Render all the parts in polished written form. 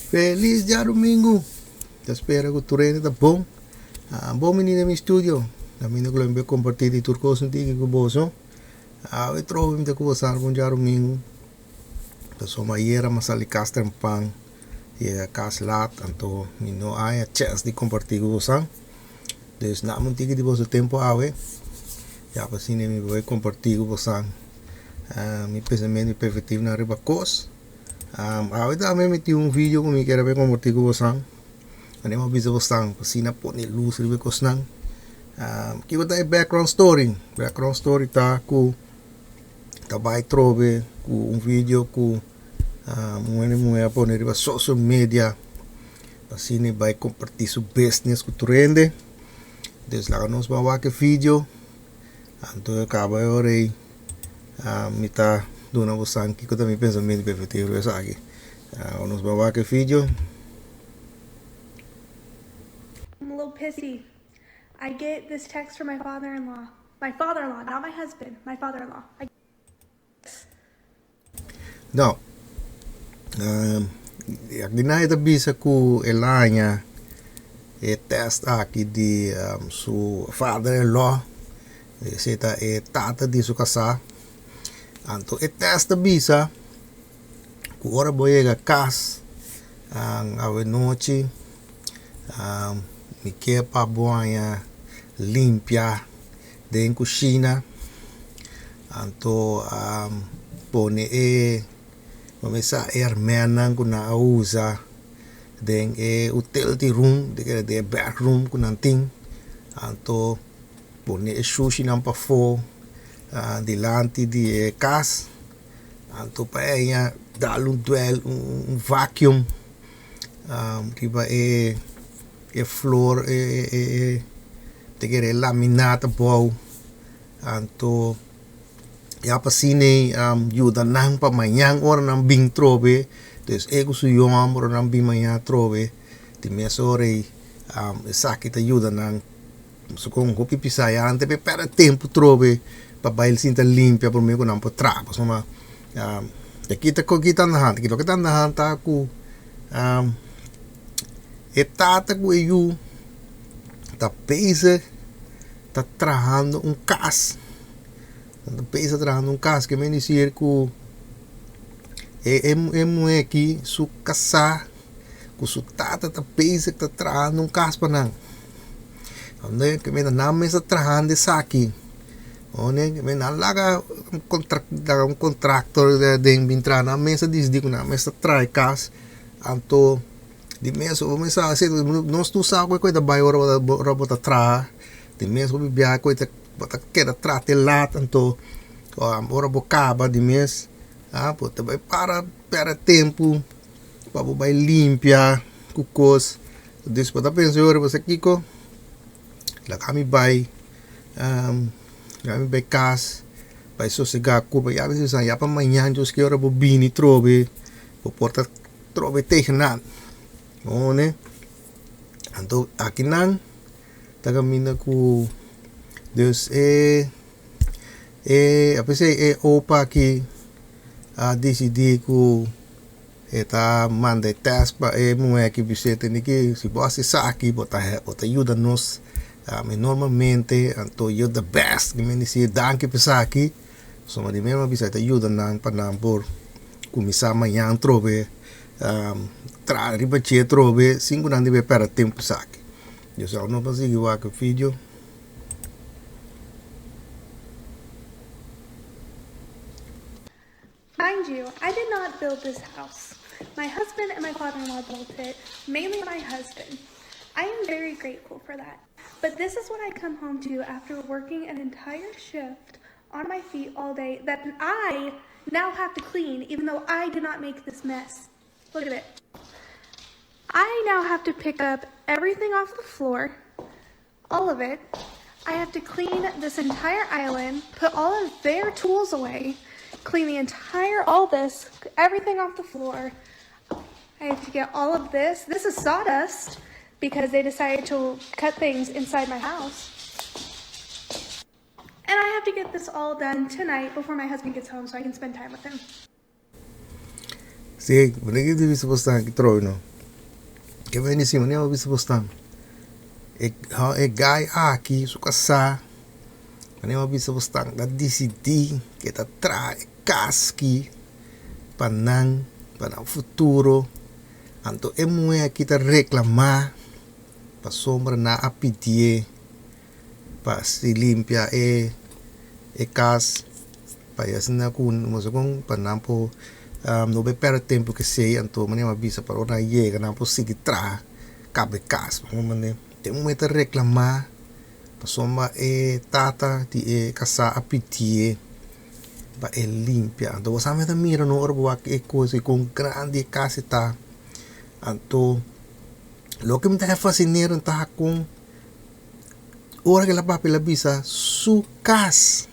Feliz dia domingo. Espero que tu rende tá bom. Bom menino no estúdio. A minha glória compartilhar de turco sentido que boso. Eu trovo me com você bom dia domingo. Então uma era mas ali castra pang e a caslat então me não há a chance de compartilhar com você. Dus na muito que de você tempo awe. Já assim me vou compartilhar com você. Mi pensamento perspectiva na riba cos. Awe também meti vídeo que me quero ver compartilhar com você. Ano mo bisa bostang pasina po ni luz ribe ko snang kita tayo background story ta ku tabay trobe ku video ku mune po ni riba social media pasini bay compartir su business ku trende des la nos bawa ke video anto acaba ore mita dona bostang kita também pensamento perfeito essa aqui nos bawa ke video. Pissy. I get this text from my father-in-law. My father-in-law, not my husband. My father-in-law. Não. Dinai da bisa ku elanya test aqui de su father-in-law. Seta tata di su casa. Anto test da bisa ku ora boyega kas ang ave noite mi quepa banha limpia dentro cozinha anto pone começa hermana kuna usa den utility room de bathroom kuna ting anto pone sushi nampa fo dilante di cas anto pa dar duel vacuum riba flor te quere laminata bom anto ya pasine yuda nang pa manyang or nang bing trobe dus ego su yom or nang bing manya trobe ti mesore sakita yuda nang so kung hopi pisaya ante pe para tempo trobe pa bail sinta limpia por me ko nang po trapo so ma kita ko kita na ta ku tata com eu tá pesa tá trajando cas tá pesa trajando cas que me dizer que é aqui su casa com su tata tá pesa tá trajando cas para não onde que me na mesa trajando aqui onde que me na laga um contractor de entrar na mesa diz digo na mesa trai cas anto di meso começa a ser nós tu sabe coisa vai ora bota tra di meso bibia coisa bota queda tra te lat então ora bocaba di mes bota vai para tempo para vai limpia cucos des bota pensa ora você kiko la kami vai cas vai sossegar cuba ya vezes ya para manhã just que ora bobini trobe porta trobe tegen One, anto aqui não, tá caminhando com Deus a pessoa opa aqui a decidir que tá manda teste para mulher que você tem que se você aqui bota ajuda nos normalmente anto you the best que me dizer danke pessoa aqui só mas de mesmo bisa ajuda não para não por começar amanhã trobe riba che trobe cinco nandi be para tempo saque eu só não consigo ver o vídeo Mind you, I did not build this house. My husband and my father-in-law built it, mainly my husband. I am very grateful for that. But this is what I come home to after working an entire shift on my feet all day that I now have to clean even though I did not make this mess. Look at it. I now have to pick up everything off the floor, all of it. I have to clean this entire island, put all of their tools away, clean the entire, all this, everything off the floor. I have to get all of this. This is sawdust because they decided to cut things inside my house. And I have to get this all done tonight before my husband gets home so I can spend time with him. Sim, por que deve se postar aqui trono? que vem em cima, nem uma bisa postam. É gai aqui, suka sa, nem uma bisa postam, da decidi, que tá trai, casqui, panang, para o futuro, anto é que tá reclamar, para sombra na apitie, para se limpar cas, para assim na kun, mas kung panampo no be per tempo que sei, anto mané uma bisa para ora chega, nampo sigi tra, cabe cas, mané, tem muito reclamar, para sombra tata de casa apitie, para limpar, anto você me mira no orbo que coisa com grande casa tá, anto lo que me está fascinando tá com ora que la papi la bisa su cas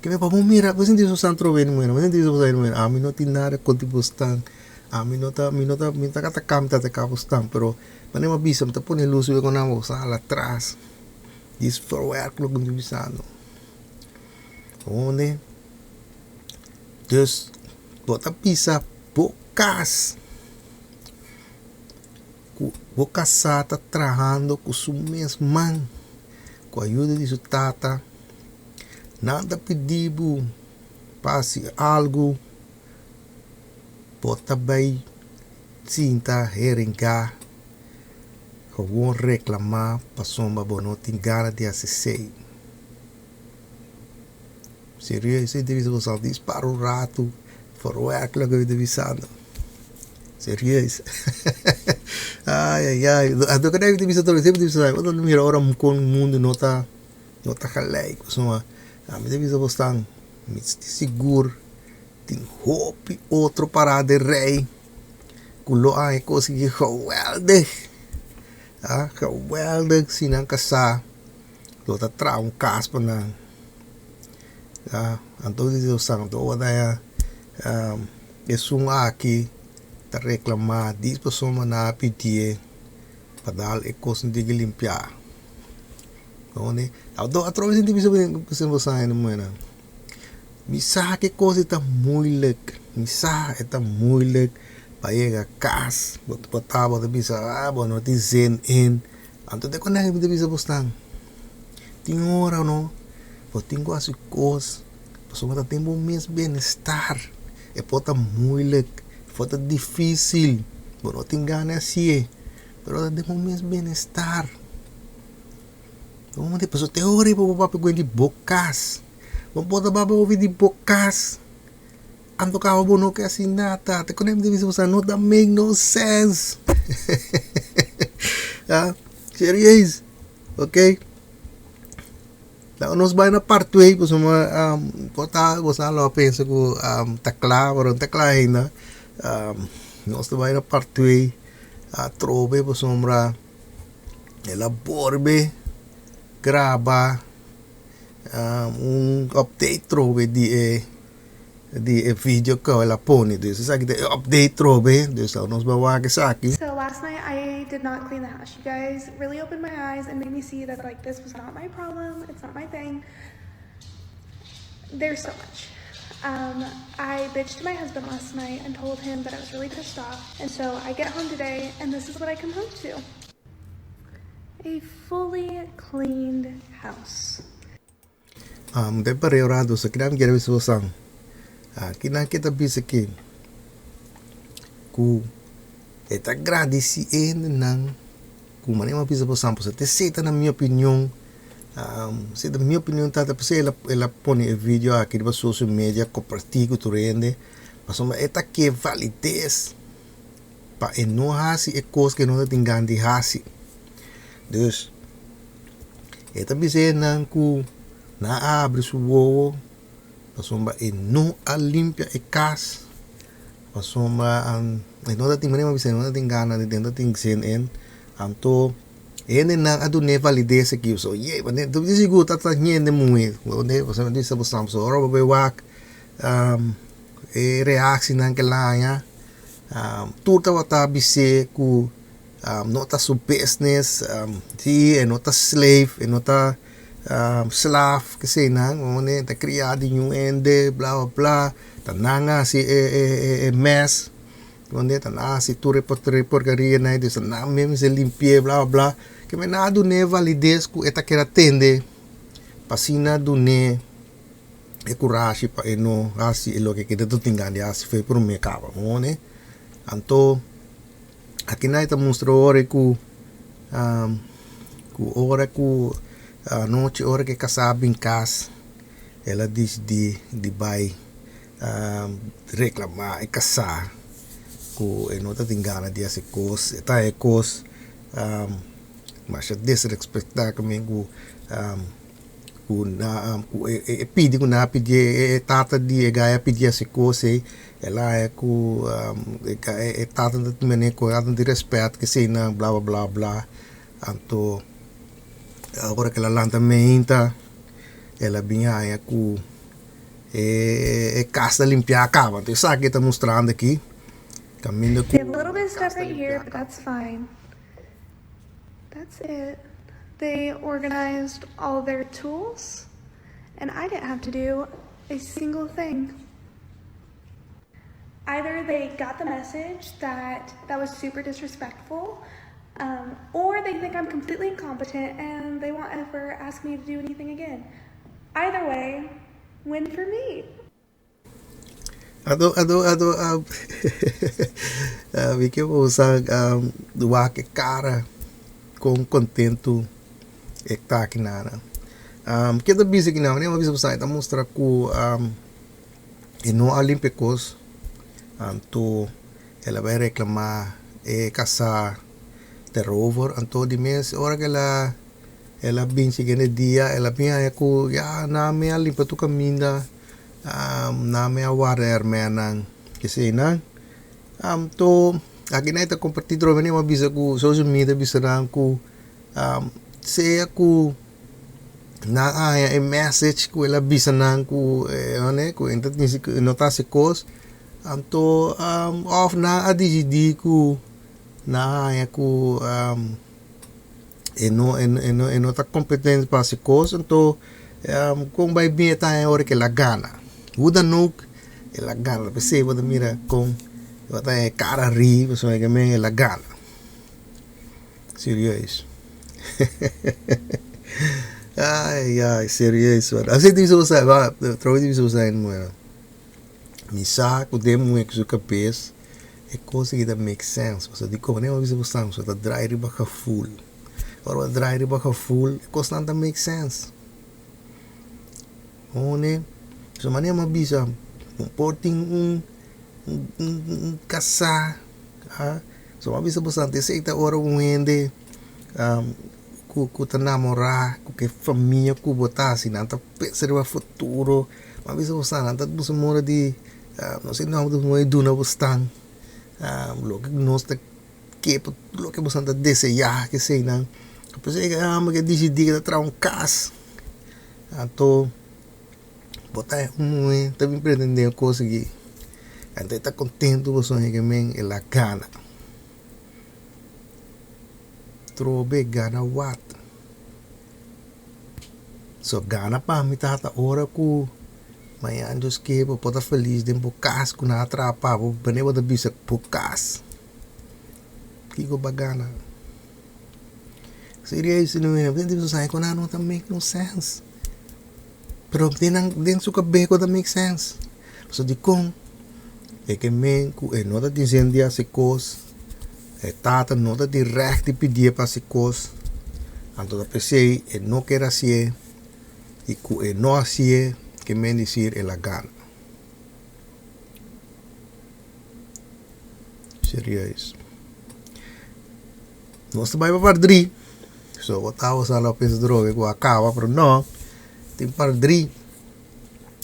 que me papo mira você não diz o bem bueno você não diz o bem a mim não tem nada com tipo estão a mim não tá kata camta te cabo estão pero mas nem uma bisa me tá pone luz eu com a moça lá atrás diz for work lo que me bisando onde dus bota bisa bocas Boca está trabalhando com sua mesma com a ajuda de sua tata nada pedido passe algo bota bem cinta heringa gewoon reclamar passou uma boa noite gana de assistir serioso esse devido você diz para o rato for work logo eu devisando serius ai ato kadang kita bisa terus bisa kalau mira orang con mundo nota gelijk so me bisa bostang seguro tem hope outro para de rei kulo ay conseguir geweldig geweldig sinang kasa lo ta tra un caspa na anto dito sang do wala um aqui tá reclamar diz pessoa na pedir para dar e coisa de limpar onde a trouxe de bisa você não mano misa que coisa tá muito misa é tá muito para chegar casa botar botar bisa não tem zen in anto de quando é que bisa postang tem hora não vou ter quase coisa pessoa tá tendo mesmo bem-estar é pota muito foi difícil, mas não tem ganas assim, mas temos mesmo bem-estar. Vamos depois até hora para o papo de bocas, vamos botar papo ouvir de bocas. Ando carro bom não quer assim nada, te conhece de visão não dá make no sense. Serious, ok? Então nós vai na parte 2, pois botar você lá pensa que tá claro, tá claro ainda. Nós vai na parte 2 a trove por sombra ela borbe grava update trove de vídeo que ela põe dus sabe de update trove dus nós vai que aqui. So last night I did not clean the house. You guys really opened my eyes and made me see that like this was not my problem. It's not my thing. There's so much. I bitched to my husband last night and told him that I was really pissed off. And so I get home today and this is what I come home to. A fully cleaned house. Dahil pareho sa kinam ginawa sa usang kinakita bisa ki ku eta agradeciendo ng kung manima bisa po sampo sa tesita na minha opinião se da minha opinião tata pa ela pone vídeo aqui na social media compartilha tu rende mas uma eta que validez pa não hasi e coisa que não tem gandi hasi dus eta bisa nang ku na abre su wowo pasomba não a limpia e casa pasomba não tem manima bisa não tem gana de dentro tem sen anto ene na adune validez aqui so mas tu siguro tá nyende muito onde você não disse você so ora vai wak reaksi nang kelanya tuta wata bise ku nota su business ti nota slave nota slave kasi nang onde ta criado em ende bla bla bla tananga si mess Quando é se tu porcaria, né? Diz, não, mesmo se limpie, blá, blá. Que me nada né validez que eta quer atender. Passina do né e coragem para não assim é o que quer tu tinha de assim foi por me cava, né? Então aqui na ita mostrou hora que hora que a noite hora que casava em casa ela diz de vai reclamar e caçar que não tá engana de essa coisa tá é coisa mas desrespeitar comigo pedi que na pedi tata de gaia pedi essa coisa ela é que tata de mene com de respeito que sei na blá blá blá blá então agora que ela lanta menta ela vinha aí com casa limpar a cava então sabe que está mostrando aqui caminho They have a little bit of stuff right here, but that's fine. That's it. They organized all their tools, and I didn't have to do a single thing. Either they got the message that was super disrespectful, or they think I'm completely incompetent and they won't ever ask me to do anything again. Either way, win for me. vi que eu vou usar do que cara com contento é que tá aqui nada que da bisa aqui não né uma vez você está mostrar que e não olímpicos então ela vai reclamar e caçar de rover então de mês hora que ela bem segundo dia ela bem aí que já na me limpa tu caminha na me water menang kasi na to aqui na ita compartilhar droga nem uma bisa ku social media bisa na ku se aku na a message ku ela bisa na ku né ku então notasi kos anto off na adigidi ku na ku eno tá competente para se kos então kung vai bem tá hora que ela gana uda nuk ela gana perceba da mira com até cara ri pessoal que me ela gana serious ai serious assim diz você vai troca diz você não é me saco demo é que sua cabeça é coisa que make sense você diz como nem uma vez você está dry riba ka full agora dry riba ka full coisa não make sense one so mania mabisa porting caçar so mabisa bastante seita ora ende ku ta namorar ku que família ku botar assim nanta pensar no futuro mabisa bastante nanta busa mora de não sei não do moi duna bastante lo que nós tá que lo que bastante desejar que sei não pensei que decidi que tra casa então botar também pretendendo conseguir então está contente você que men ela gana trobe gana what so gana para mim tá hora ku mas antes que eu possa feliz de bocas com na atrapa vou bem botar bisa bocas que go bagana seria isso não é tem você sai com não também no sense pero dentro su cabeza that makes sense so di kong que men ku nota di zendia se cos tata nota di recht di pedir para se cos anto da pensei não quer assim e ku não assim que men dizer ela gana seria isso nós vai para Padri so eu tava só pensando droga que acaba pero não tem Padri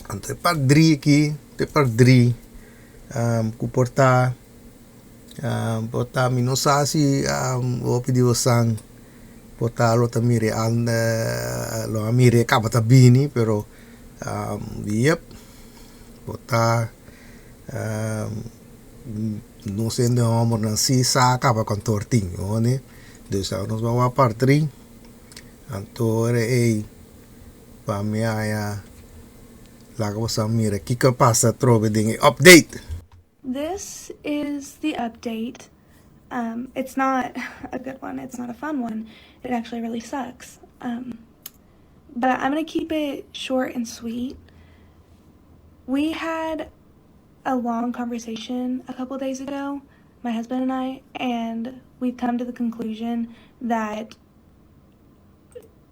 então Padri aqui tem Padri ku portar portar mi não sabe se o pediu sang portar lo tamire lo amire acaba tabini pero yep portar não sei onde vamos não se acaba com tortinho né dus nós vamos a Padri então para mim lá que você mira que passa trove de update This is the update. It's not a good one. It's not a fun one. It actually really sucks. But I'm going to keep it short and sweet. We had a long conversation a couple days ago, my husband and I, and we've come to the conclusion that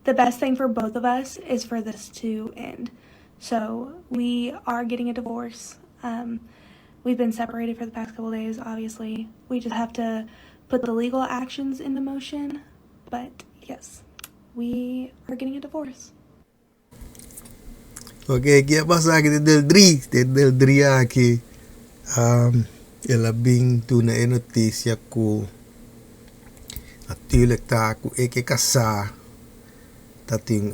the best thing for both of us is for this to end. So we are getting a divorce. We've been separated for the past couple days, obviously. We just have to put the legal actions into motion. But yes, we are getting a divorce. Ok, que pasa aqui del Dri aqui. Ela bem tu na notícia que natuurlijk tá com é que casar. Tá tem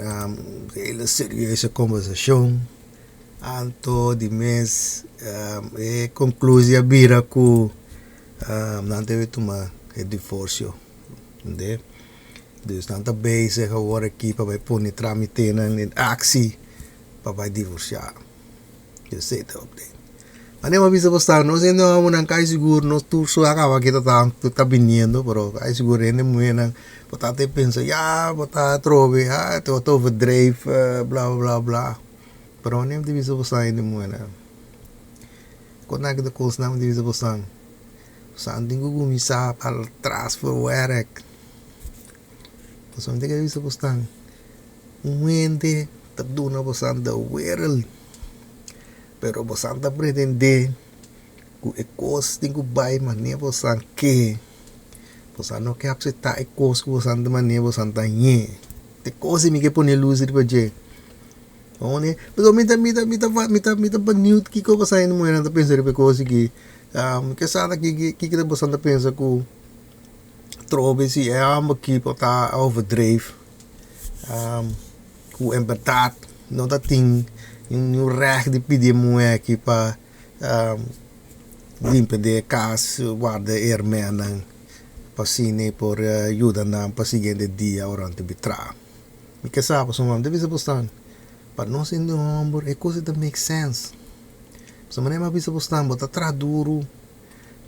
hele serieuze conversação. Anto de mês é conclusão bira que não deve tomar o divórcio, né? Dus não tá bezig geworden aqui para pôr em trâmite em actie para divorciar. Eu sei tá update. Mas nem uma vez postar, não sei não não cai seguro, não tu só acaba que tá vindo, pero cai seguro ainda muito não. Botar até pensa, ja, botar trove, tô overdrive, blá blá blá. Pero nem de visa postar ainda muito não. Quando é que de coisa não de visa postar? Postar tem que começar para trás para o werk. Postar tem que visa postar. Mente tá dando postar da world. Pero bosan ta pretende ku ekos ting ku bai mania bosan ke bosan no que aceitar ekos ku bosan de mania bosan ta nye te cosi mi que pone luz ir baje one pero mita baniut ki ko bosan mo na ta pensar pe cosi ki que sada ki que bosan ta pensa ku trobe si é aqui pota overdrive ku embatat não tá ting yung recht de pedir moe aqui para limpa de casa guarda ermenen passine por ajuda na passiente dia orante bitra mi que sabe so mam deve postar para nós em ombro é coisa that make sense so mané ma bisa postar bota traduro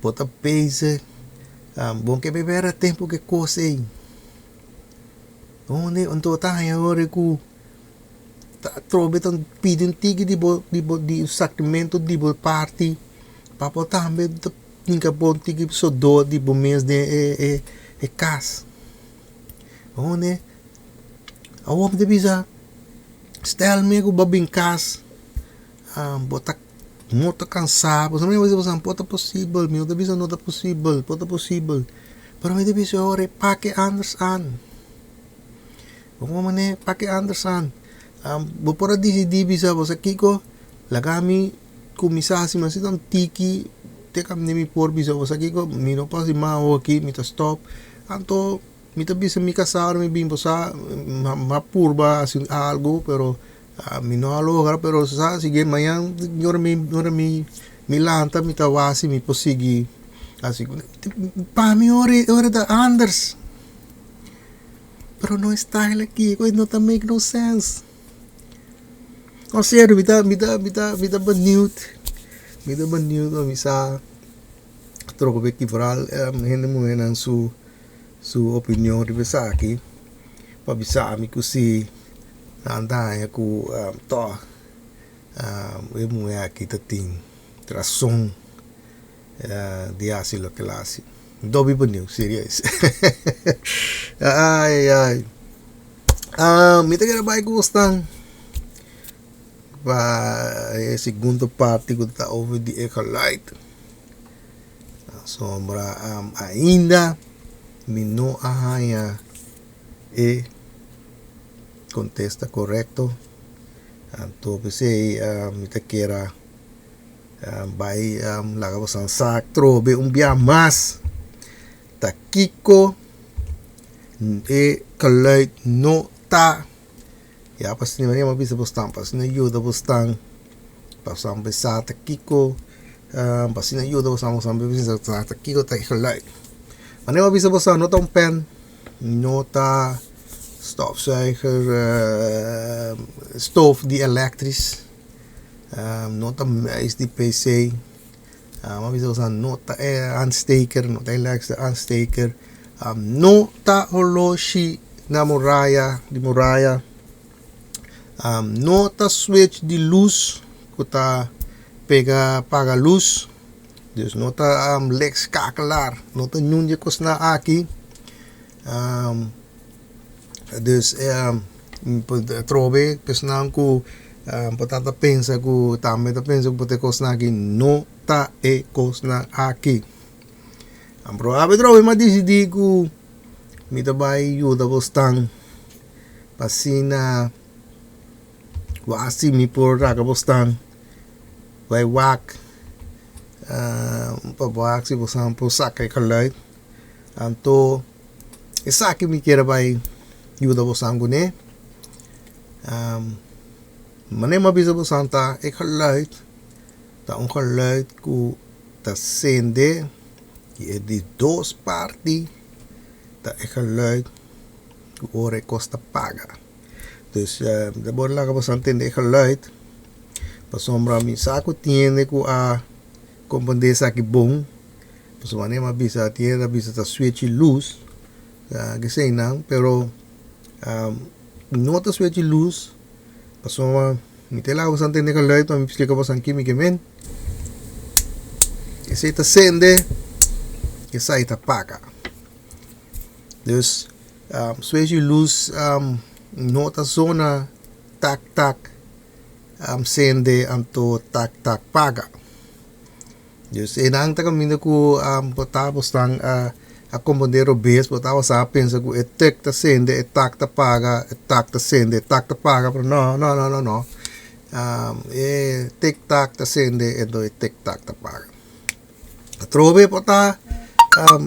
bota peise bom que beber tempo que coisa aí onde tá agora ku trobe tan pidin tigi di sacramento di party papo tambe ninka bon tigi so do di bo mes de cas one awom de bisa stel me ko babing cas botak moto cansado também mas você pode possível meu de bisa não tá possível pode possível pero me de bisa ore pakai anders an como mane pakai anders an bopora di bisa bosa kiko lagami kumisasi masitang tiki teka nemi por bisa bosa kiko mino pa si mao aqui mita stop anto mita bisa mi casar mi bimbo sa mapurba assim algo pero mino alo pero sa sige mayang ora mi lanta mita wasi mi posigi assim pa mi ore da Anders pero no style aqui ko não tá make no sense. Oh, sério, me dá baniut, misa troco be kivral, hende mo nan su opinião de bisa aqui, pa bisa mi kusi anda ya ku to mo aqui tating tração de asilo classe. Dobi baniu, serious. ai. Me tá querendo vai gostar. A segunda parte que está over de Ecolight sombra ainda não há contesta correto então pensei me te queira vai laga bosan sak trobe bia mas ta kiko Ecolight no ta ya pasti ni mana bisa postar pasti na ajuda postar pasang besar kiko pasti na ajuda postar sampai bisa ta kiko ta highlight mana bisa postar nota pen nota stofzuiger stoof die elektrisch nota is die PC Maar we zullen nota aansteker, nota lijkste aansteker. Nota horloge na muraya, di muraya. Nota switch di luz, kuta pega paga luz. Dus nota lex kakelaar, nota nunje kosna aki. Dus trobe pesnang ku patata pensa ku tame ta pensa ku te kosna aki nota e kosna aki. Bro, abe trobe ma decidi ku mita bai yuda bostang pasina wasi mi por raga bostang bai wak pabak si bostang po sakay kalait anto isaki mi kera bai yuda bostang gune mane mabisa bostang ta e kalait ta un kalait ku ta sende e di dos parti ta e geluid ore costa paga. Dus de borla ka bastante de geluid. Pasombra mi saco tiene ku a compondesa ki bom. Pasomane ma bisa tiene bisa ta switch luz. Que sei não, pero no ta switch luz. Pasoma mi te la bastante de geluid, maar mi explica bastante químicamente. Que sei ta sende que sai ta paga. Dus switch luz nota zona tak sende anto tak paga. Dus enang ta kami ku potapos tang a comandero base potapos sa pensa ku etek ta sende etak ta paga etak ta sende etak ta paga pero no. Tek tak ta sende edo tek tak ta paga. Trobe pota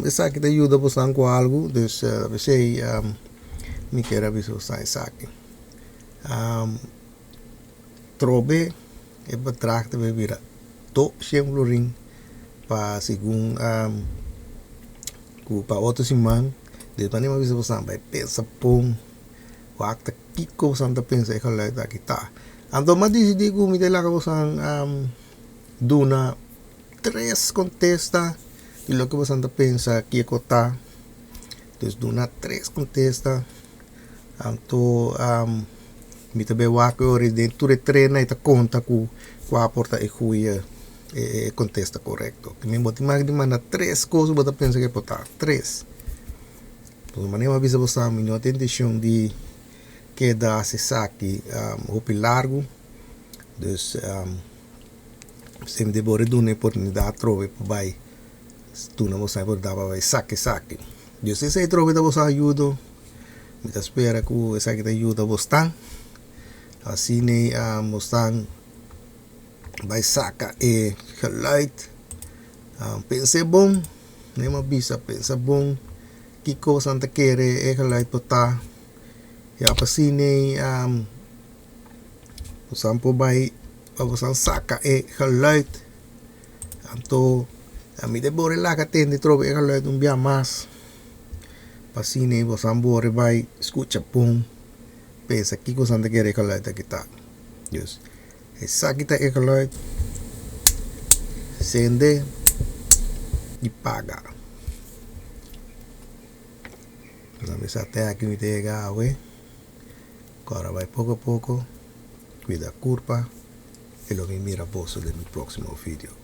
essa aqui te ajuda bastante com algo, dus we say mi quero avisar essa aqui. Trobe é betracht we weer to siembloring pa sigun ku pa outro simang, de panema avisar bastante by pensa pom, wakta kiko santa pensa e geluid aqui tá. Ando mas decidi ku mi te laga bastante duna 3 contesta. Y lo que bastante pensa que está dus duna 3 contesta anto mi te bewa que ori dentro de trena ita conta ku aporta e goeie contesta correcto que me boti mag di mana 3 coisas bota pensa que pota 3 pues manema bisa bosa mi no intention di que da se saki hopi largo dus se me debore duna oportunidade trove bai tu não você vai dar para saque. Eu sei se troca da você ajuda, me tá espera que essa que te ajuda bastante. Assim né bastante vai saca e geluid. Pense bom, nem uma bisa pensa bom. Que coisa anta querer e geluid botar. E assim né você vai você saca e geluid. Anto a mi debore la que tende trobe e geluid un bia mas pasine vos ambore vai escucha pum pensa que cosa anda querer geluid aqui tá dus essa kita e geluid sende e paga na mesa até aqui me tega we agora vai pouco a pouco cuida a curva e lo que mira posso de mi próximo vídeo.